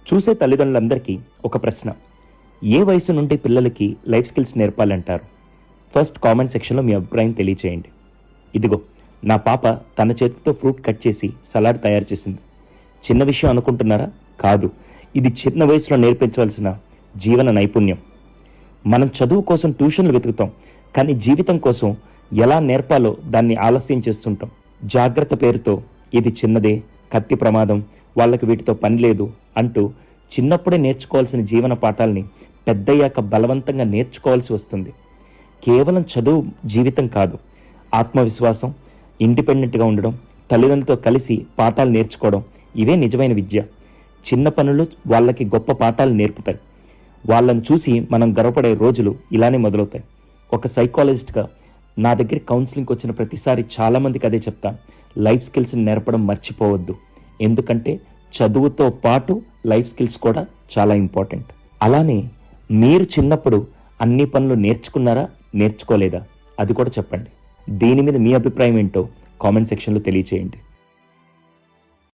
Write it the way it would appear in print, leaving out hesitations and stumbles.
చూసే తల్లిదండ్రులందరికీ ఒక ప్రశ్న, ఏ వయసు నుండి పిల్లలకి లైఫ్ స్కిల్స్ నేర్పాలంటారు? ఫస్ట్ కామెంట్ సెక్షన్లో మీ అభిప్రాయం తెలియచేయండి. ఇదిగో నా పాప తన చేతితో ఫ్రూట్ కట్ చేసి సలాడ్ తయారు చేసింది. చిన్న విషయం అనుకుంటున్నారా? కాదు, ఇది చిన్న వయసులో నేర్పించవలసిన జీవన నైపుణ్యం. మనం చదువు కోసం ట్యూషన్లు వెతుకుతాం, కానీ జీవితం కోసం ఎలా నేర్పాలో దాన్ని ఆలస్యం చేస్తుంటాం. జాగ్రత్త పేరుతో ఇది చిన్నదే, కత్తి ప్రమాదం, వాళ్ళకి వీటితో పని లేదు అంటూ చిన్నప్పుడే నేర్చుకోవాల్సిన జీవన పాఠాలని పెద్దయ్యాక బలవంతంగా నేర్చుకోవాల్సి వస్తుంది. కేవలం చదువు జీవితం కాదు, ఆత్మవిశ్వాసం, ఇండిపెండెంట్గా ఉండడం, తల్లిదండ్రులతో కలిసి పాఠాలు నేర్చుకోవడం, ఇవే నిజమైన విద్య. చిన్న పనులు వాళ్ళకి గొప్ప పాఠాలు నేర్పుతాయి. వాళ్ళని చూసి మనం గర్వపడే రోజులు ఇలానే మొదలవుతాయి. ఒక సైకాలజిస్ట్గా నా దగ్గర కౌన్సిలింగ్కి వచ్చిన ప్రతిసారి చాలామందికి అదే చెప్తాను, లైఫ్ స్కిల్స్ని నేర్పడం మర్చిపోవద్దు. ఎందుకంటే చదువుతో పాటు లైఫ్ స్కిల్స్ కూడా చాలా ఇంపార్టెంట్. అలానే మీరు చిన్నప్పుడు అన్ని పనులు నేర్చుకున్నారా, నేర్చుకోలేదా? అది కూడా చెప్పండి. దీని మీద మీ అభిప్రాయం ఏంటో కామెంట్ సెక్షన్లో తెలియచేయండి.